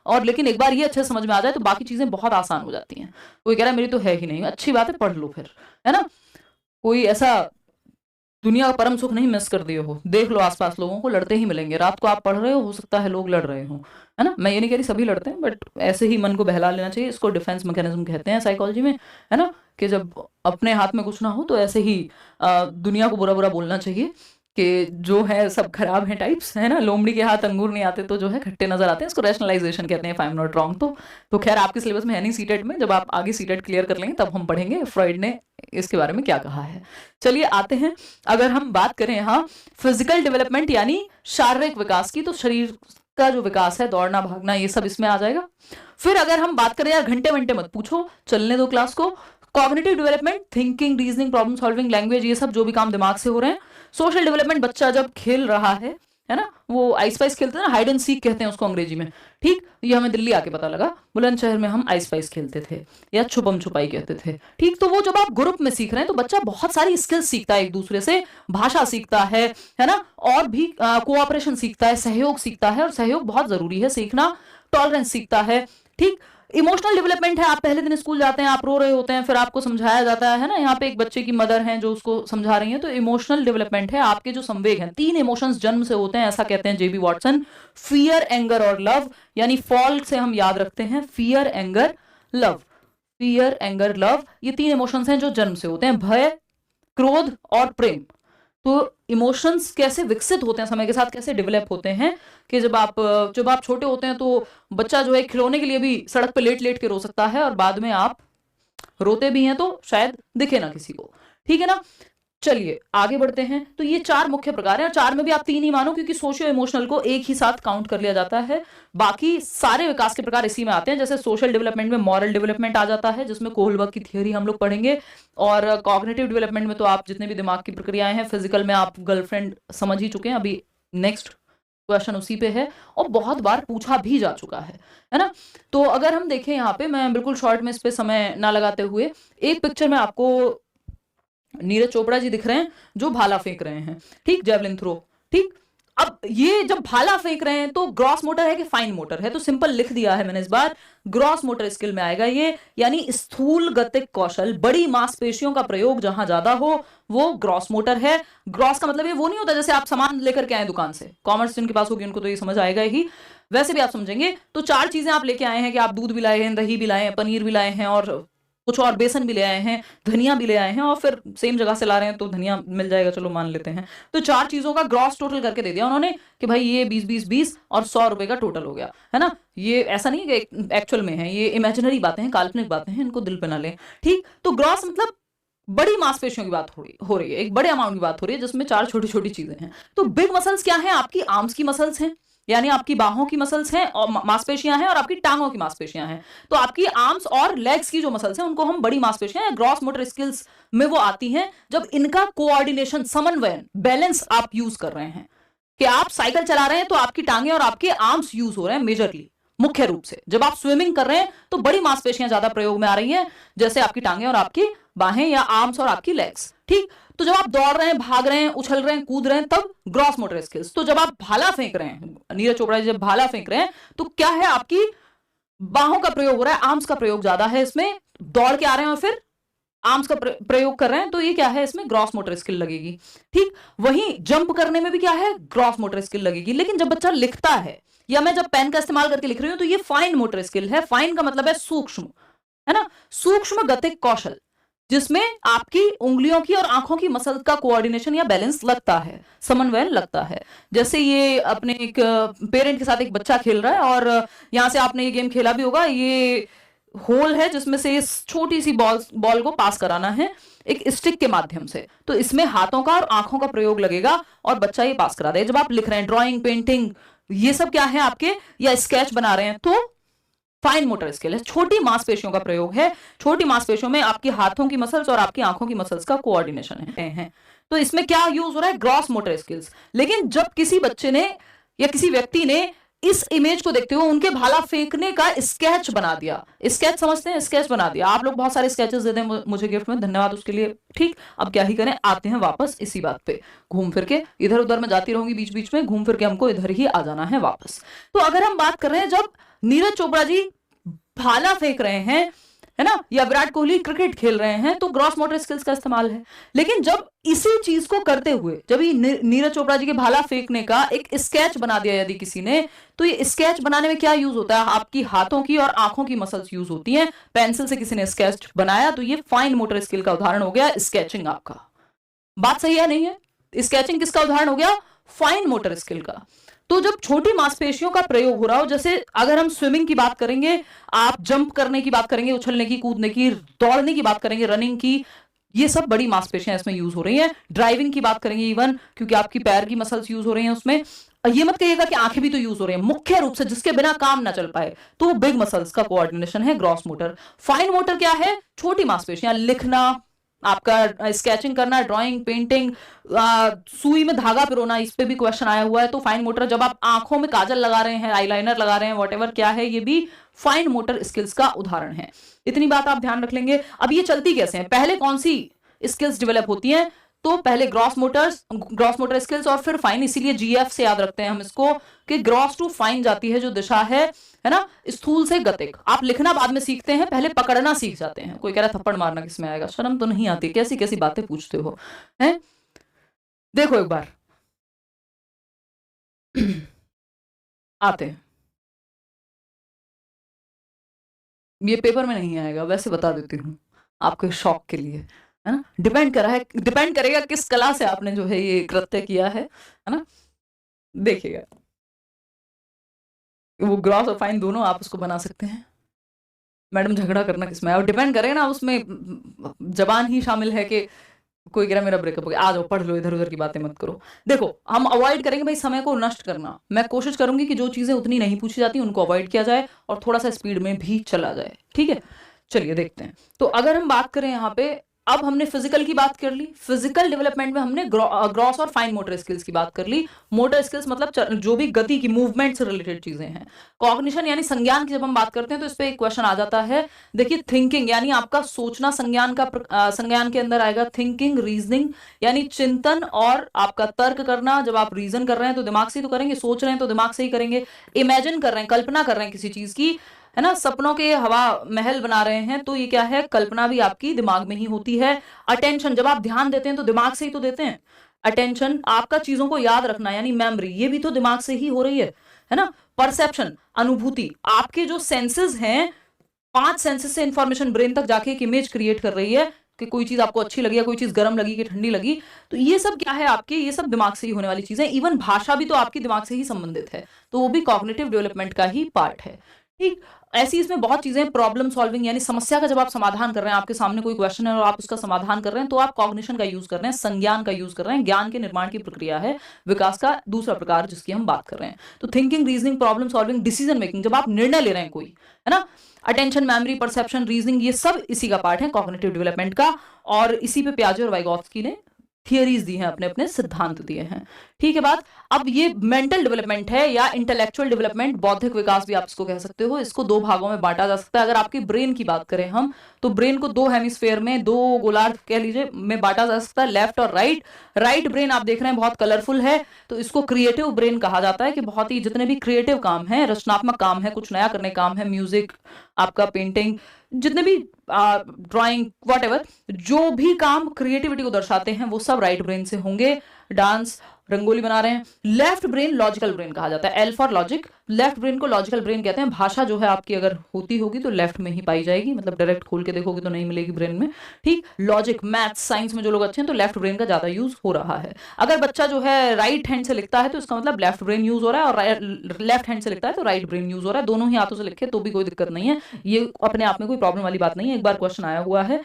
और लेकिन एक बार ये अच्छे समझ में आ जाए तो बाकी चीजें बहुत आसान हो जाती हैं। कोई कह रहा है मेरी तो है ही नहीं, अच्छी बात है, पढ़ लो फिर, है ना। कोई ऐसा दुनिया का परम सुख नहीं मिस कर दिए हो, देख लो आसपास लोगों को लड़ते ही मिलेंगे, रात को आप पढ़ रहे हो सकता है लोग लड़ रहे हो, है ना। मैं ये नहीं कह रही सभी लड़ते हैं, बट ऐसे ही मन को बहला लेना चाहिए, इसको डिफेंस मैकेनिज्म कहते हैं साइकोलॉजी में, है ना। कि जब अपने हाथ में कुछ ना हो तो ऐसे ही दुनिया को बुरा बुरा बोलना चाहिए कि जो है सब खराब है टाइप्स, है ना। लोमड़ी के हाथ अंगूर नहीं आते तो जो है खट्टे नजर आते हैं, इसको रैशनलाइजेशन कहते हैं, if I am not wrong. तो खैर आपके सिलेबस में है नहीं सीटेट में, जब आप आगे सीटेट क्लियर कर लेंगे तब हम पढ़ेंगे फ्रॉइड ने इसके बारे में क्या कहा है। चलिए आते हैं, अगर हम बात करें यहाँ फिजिकल डेवलपमेंट यानी शारीरिक विकास की, तो शरीर का जो विकास है, दौड़ना भागना ये सब इसमें आ जाएगा। फिर अगर हम बात करें, यार घंटे घंटे मत पूछो, चलने दो क्लास को, cognitive development, thinking, reasoning, problem solving, language, ये सब जो भी काम दिमाग से हो रहे हैं। सोशल डेवलपमेंट, बच्चा जब खेल रहा है ना, वो आइस पाइस खेलते हैं ना, हाइड एंड सीक कहते हैं उसको अंग्रेजी में, ठीक। ये हमें दिल्ली आके पता लगा, बुलंदशहर में हम आइस पाइस खेलते थे या छुपम छुपाई कहते थे, ठीक। तो वो जब आप ग्रुप में सीख रहे हैं तो बच्चा बहुत सारी स्किल्स सीखता है, एक दूसरे से भाषा सीखता है ना, और भी कोऑपरेशन सीखता है, सहयोग सीखता है, और सहयोग बहुत जरूरी है सीखना, टॉलरेंस सीखता है, ठीक। इमोशनल डेवलपमेंट है, आप पहले दिन स्कूल जाते हैं, आप रो रहे होते हैं, फिर आपको समझाया जाता है ना, यहाँ पे एक बच्चे की मदर हैं जो उसको समझा रही हैं, तो इमोशनल डेवलपमेंट है, आपके जो संवेग हैं, 3 इमोशंस जन्म से होते हैं, ऐसा कहते हैं जेबी वॉटसन, फियर, एंगर और लव, यानी फॉल से हम याद रखते हैं fear, anger, love, fear, anger, love, ये 3 इमोशंस हैं जो जन्म से होते हैं, भय, क्रोध और प्रेम। तो इमोशंस कैसे विकसित होते हैं समय के साथ, कैसे डेवलप होते हैं, कि जब आप छोटे होते हैं तो बच्चा जो है खिलौने के लिए भी सड़क पे लेट लेट के रो सकता है, और बाद में आप रोते भी हैं तो शायद दिखे ना किसी को, ठीक है ना। चलिए आगे बढ़ते हैं, तो ये 4 मुख्य प्रकार हैं, और 4 में भी आप 3 ही मानो क्योंकि सोशियो इमोशनल को एक ही साथ काउंट कर लिया जाता है, बाकी सारे विकास के प्रकार इसी में आते हैं। जैसे सोशल डेवलपमेंट में मॉरल डेवलपमेंट आ जाता है, जिसमें कोहलबर्ग की थियरी हम लोग पढ़ेंगे, और कॉग्निटिव डेवलपमेंट में तो आप जितने भी दिमाग की प्रक्रियाएं हैं, फिजिकल में आप गर्लफ्रेंड समझ ही चुके हैं, अभी नेक्स्ट क्वेश्चन उसी पे है, और बहुत बार पूछा भी जा चुका है ना। तो अगर हम देखें यहाँ पे, मैं बिल्कुल शॉर्ट में इस पे समय ना लगाते हुए, एक पिक्चर में आपको नीरज चोपड़ा जी दिख रहे हैं जो भाला फेंक रहे हैं, ठीक, जेवलिन थ्रो, ठीक। अब ये जब भाला फेंक रहे हैं तो ग्रॉस मोटर है कि फाइन मोटर है, तो सिंपल लिख दिया है मैंने इस बार, ग्रॉस मोटर स्किल में आएगा ये, यानी स्थूल गतिक कौशल, बड़ी मांसपेशियों का प्रयोग जहां ज्यादा हो वो ग्रॉस मोटर है। ग्रॉस का मतलब ये वो नहीं होता जैसे आप सामान लेकर के आए दुकान से, कॉमर्स जिनके पास होगी उनको तो ये समझ आएगा ही, वैसे भी आप समझेंगे। तो 4 चीजें आप लेके आए हैं, कि आप दूध भी लाए हैं, दही भी लाए हैं, पनीर भी लाए हैं, और कुछ और बेसन भी ले आए हैं, धनिया भी ले आए हैं, और फिर सेम जगह से ला रहे हैं तो धनिया मिल जाएगा, चलो मान लेते हैं। तो 4 चीजों का ग्रॉस टोटल करके दे दिया उन्होंने कि भाई ये 20-20-20 और 100 रुपए का टोटल हो गया, है ना। ये ऐसा नहीं है कि एक्चुअल में है, ये इमेजिनरी बातें हैं, काल्पनिक बातें हैं, इनको दिल पे ना लें, ठीक। तो ग्रॉस मतलब बड़ी मांसपेशियों की बात हो रही है, एक बड़े अमाउंट की बात हो रही है जिसमें 4 छोटी छोटी चीजें हैं। तो बिग मसल्स क्या है, आपकी आर्म्स की मसल्स हैं, यानी आपकी बाहों की मसल्स हैं और मांसपेशियां हैं, और आपकी टांगों की मांसपेशियां हैं। तो आपकी आर्म्स और लेग्स की जो मसल्स हैं उनको हम बड़ी मांसपेशियां या ग्रॉस मोटर स्किल्स में वो आती हैं, जब इनका कोऑर्डिनेशन, समन्वय, बैलेंस आप यूज कर रहे हैं, कि आप साइकिल चला रहे हैं तो आपकी टांगे और आपके आर्म्स यूज हो रहे हैं मेजरली, मुख्य रूप से। जब आप स्विमिंग कर रहे हैं तो बड़ी मांसपेशियां ज्यादा प्रयोग में आ रही हैं, जैसे आपकी टांगे और आपकी बाहें, या आर्म्स और आपकी लेग्स, ठीक। तो जब आप दौड़ रहे हैं, भाग रहे हैं, उछल रहे हैं, कूद रहे हैं, तब ग्रॉस मोटर स्किल्स। तो जब आप भाला फेंक रहे हैं, नीरज चोपड़ा जब भाला फेंक रहे हैं, तो क्या है, आपकी बाहों का प्रयोग हो रहा है, आर्म्स का प्रयोग ज्यादा है इसमें, दौड़ के आ रहे हैं और फिर आर्म्स का प्रयोग कर रहे हैं, तो ये क्या है, इसमें ग्रॉस मोटर स्किल लगेगी, ठीक। वहीं जंप करने में भी क्या है, ग्रॉस मोटर स्किल लगेगी। लेकिन जब बच्चा लिखता है, या मैं जब पेन का इस्तेमाल करके लिख रही हूं, तो ये फाइन मोटर स्किल है। फाइन का मतलब है सूक्ष्म, है ना, सूक्ष्म गतिक कौशल, जिसमें आपकी उंगलियों की और आंखों की मसल का कोऑर्डिनेशन या बैलेंस लगता है, समन्वय लगता है। जैसे ये अपने एक पेरेंट के साथ एक बच्चा खेल रहा है, और यहां से आपने ये गेम खेला भी होगा, ये होल है जिसमें से इस छोटी सी बॉल को पास कराना है एक स्टिक के माध्यम से, तो इसमें हाथों का और आंखों का प्रयोग लगेगा और बच्चा ये पास करा देगा। जब आप लिख रहे हैं, ड्राइंग, पेंटिंग, ये सब क्या है आपके, या स्केच बना रहे हैं, तो फाइन मोटर स्किल है, छोटी मांसपेशियों का प्रयोग है। छोटी मांसपेशियों में आपकी हाथों की मसल्स और आपकी आंखों की मसल्स का कोऑर्डिनेशन है। तो इसमें क्या यूज हो रहा है, ग्रॉस मोटर स्किल्स। लेकिन जब किसी बच्चे ने या किसी व्यक्ति ने इस इमेज को देखते हुए उनके भाला फेंकने का स्केच बना दिया। स्केच समझते हैं, स्केच बना दिया। आप लोग बहुत सारे स्केचेस देते हैं मुझे गिफ्ट में, धन्यवाद उसके लिए। ठीक, अब क्या ही करें, आते हैं वापस इसी बात पे, घूम फिर के इधर उधर मैं जाती रहूंगी बीच बीच में, घूम फिर के हमको इधर ही आ जाना है वापस। तो अगर हम बात कर रहे हैं जब नीरज चोपड़ा जी भाला फेंक रहे हैं, है ना, या विराट कोहली क्रिकेट खेल रहे हैं, तो ग्रॉस मोटर स्किल्स का इस्तेमाल है। लेकिन जब इसी चीज को करते हुए, जब ये नीरज चोपड़ा जी के भाला फेंकने का एक स्केच बना दिया यदि किसी ने, तो ये स्केच बनाने में क्या यूज होता है, आपकी हाथों की और आंखों की मसल्स यूज होती हैं। पेंसिल से किसी ने स्केच बनाया, तो ये फाइन मोटर स्किल का उदाहरण हो गया स्केचिंग आपका। बात सही है नहीं है? स्केचिंग किसका उदाहरण हो गया? फाइन मोटर स्किल का। तो जब छोटी मांसपेशियों का प्रयोग हो रहा हो, जैसे अगर हम स्विमिंग की बात करेंगे, आप जंप करने की बात करेंगे, उछलने की, कूदने की, दौड़ने की बात करेंगे, रनिंग की, ये सब बड़ी मांसपेशियां इसमें यूज हो रही हैं। ड्राइविंग की बात करेंगे इवन, क्योंकि आपकी पैर की मसल्स यूज हो रही हैं उसमें। ये मत कहिएगा कि आंखें भी तो यूज हो रही हैं, मुख्य रूप से जिसके बिना काम ना चल पाए, तो वो बिग मसल्स का कोऑर्डिनेशन है ग्रॉस मोटर। फाइन मोटर क्या है? छोटी मांसपेशियां, लिखना, आपका स्केचिंग करना, ड्राइंग, पेंटिंग, सुई में धागा पिरोना, इस पे भी क्वेश्चन आया हुआ है। तो फाइन मोटर, जब आप आंखों में काजल लगा रहे हैं, आईलाइनर लगा रहे हैं, व्हाटएवर क्या है, ये भी फाइन मोटर स्किल्स का उदाहरण है। इतनी बात आप ध्यान रख लेंगे। अब ये चलती कैसे हैं, पहले कौन सी स्किल्स डेवलप होती हैं? तो पहले ग्रॉस मोटर स्किल्स और फिर फाइन, इसीलिए जीएफ से याद रखते हैं हम इसको, कि ग्रॉस टू फाइन जाती है जो दिशा है ना, स्थूल से गतिक। आप लिखना बाद में सीखते हैं, पहले पकड़ना सीख जाते हैं। कोई कह रहा थप्पड़ मारना किसमें आएगा, शर्म तो नहीं आती, कैसी कैसी बातें पूछते हो हैं। देखो एक बार आते हैं, ये पेपर में नहीं आएगा, वैसे बता देती हूँ आपके शौक के लिए, है ना। डिपेंड करेगा किस कला से आपने जो है ये कृत्य किया है ना। देखिएगा, वो ग्रॉस और फाइन दोनों आप उसको बना सकते हैं। मैडम झगड़ा करना किसमें है, और डिपेंड करेगा ना, उसमें जबान ही शामिल है कि कोई कह रहा मेरा ब्रेकअप हो गया, आ जाओ पढ़ लो, इधर उधर की बातें मत करो। देखो, हम अवॉइड करेंगे भाई समय को नष्ट करना। मैं कोशिश करूंगी कि जो चीजें उतनी नहीं पूछी जाती उनको अवॉइड किया जाए और थोड़ा सा स्पीड में भी चला जाए, ठीक है। चलिए देखते हैं। तो अगर हम बात करें यहाँ पे, अब हमने फिजिकल की बात कर ली, फिजिकल डेवलपमेंट में हमने ग्रॉस और फाइन मोटर स्किल्स की बात कर ली। मोटर स्किल्स मतलब जो भी गति की, मूवमेंट से रिलेटेड चीजें हैं। कॉग्निशन यानी संज्ञान की जब हम बात करते हैं तो इस पे एक क्वेश्चन आ जाता है। देखिए, थिंकिंग यानी आपका सोचना संज्ञान का संज्ञान के अंदर आएगा। थिंकिंग, रीजनिंग यानी चिंतन और आपका तर्क करना। जब आप रीजन कर रहे हैं तो दिमाग से ही तो करेंगे, सोच रहे हैं तो दिमाग से ही करेंगे। इमेजिन कर रहे हैं, कल्पना कर रहे हैं किसी चीज की, है ना, सपनों के हवा महल बना रहे हैं, तो ये क्या है, कल्पना भी आपकी दिमाग में ही होती है। अटेंशन, जब आप ध्यान देते हैं तो दिमाग से ही तो देते हैं। अटेंशन, आपका चीजों को याद रखना यानी मेमोरी, ये भी तो दिमाग से ही हो रही है ना। परसेप्शन, अनुभूति, आपके जो सेंसेस हैं, 5 सेंसेस से इंफॉर्मेशन ब्रेन तक जाके एक इमेज क्रिएट कर रही है कि कोई चीज आपको अच्छी लगी या कोई चीज गर्म लगी कि ठंडी लगी, तो ये सब क्या है आपके, ये सब दिमाग से ही होने वाली चीजें। इवन भाषा भी तो आपकी दिमाग से ही संबंधित है, तो वो भी कॉग्निटिव डेवलपमेंट का ही पार्ट है, ठीक। ऐसी इसमें बहुत चीजें, प्रॉब्लम सॉल्विंग यानी समस्या का जब आप समाधान कर रहे हैं, आपके सामने कोई क्वेश्चन है और आप उसका समाधान कर रहे हैं, तो आप कॉग्निशन का यूज कर रहे हैं, संज्ञान का यूज कर रहे हैं। ज्ञान के निर्माण की प्रक्रिया है, विकास का दूसरा प्रकार जिसकी हम बात कर रहे हैं। तो thinking, reasoning, problem solving, decision making, जब आप निर्णय ले रहे हैं कोई, है ना, अटेंशन, मेमोरी, परसेप्शन, रीजनिंग, ये सब इसी का पार्ट है कॉग्निटिव डेवलपमेंट का। और इसी पे पियाजे और वाइगोत्स्की ने थियरीज दी हैं, अपने अपने सिद्धांत दिए हैं, ठीक है बात। अब ये मेंटल डेवलपमेंट है या इंटेलेक्चुअल डेवलपमेंट, बौद्धिक विकास भी आप इसको कह सकते हो। इसको 2 भागों में बांटा जा सकता है। अगर आपकी ब्रेन की बात करें हम, तो ब्रेन को 2 हेमिस्फेयर में, 2 गोलार्ध कह लीजिए, में बांटा जा सकता है, लेफ्ट और राइट। राइट ब्रेन आप देख रहे हैं बहुत कलरफुल है, तो इसको क्रिएटिव ब्रेन कहा जाता है, कि बहुत ही जितने भी क्रिएटिव काम है, रचनात्मक काम है, कुछ नया करने काम है, म्यूजिक, आपका पेंटिंग, जितने भी ड्राइंग, व्हाटएवर, जो भी काम क्रिएटिविटी को दर्शाते हैं, वो सब राइट ब्रेन से होंगे। डांस, रंगोली बना रहे हैं। लेफ्ट ब्रेन लॉजिकल ब्रेन कहा जाता है, L for logic. Left brain को लॉजिकल ब्रेन कहते हैं। भाषा जो है आपकी अगर होती होगी तो लेफ्ट में ही पाई जाएगी, मतलब डायरेक्ट खोल के देखोगे तो नहीं मिलेगी ब्रेन में, ठीक। लॉजिक, मैथ्स, साइंस में जो लोग अच्छे हैं तो लेफ्ट ब्रेन का ज्यादा यूज हो रहा है। अगर बच्चा जो है राइट हैंड से लिखता है तो इसका मतलब लेफ्ट ब्रेन यूज हो रहा है, और लेफ्ट हैंड से लिखता है तो राइट ब्रेन यूज हो रहा है। दोनों ही हाथों से लिखे तो भी कोई दिक्कत नहीं है, ये अपने आप में कोई प्रॉब्लम वाली बात नहीं है। एक बार क्वेश्चन आया हुआ है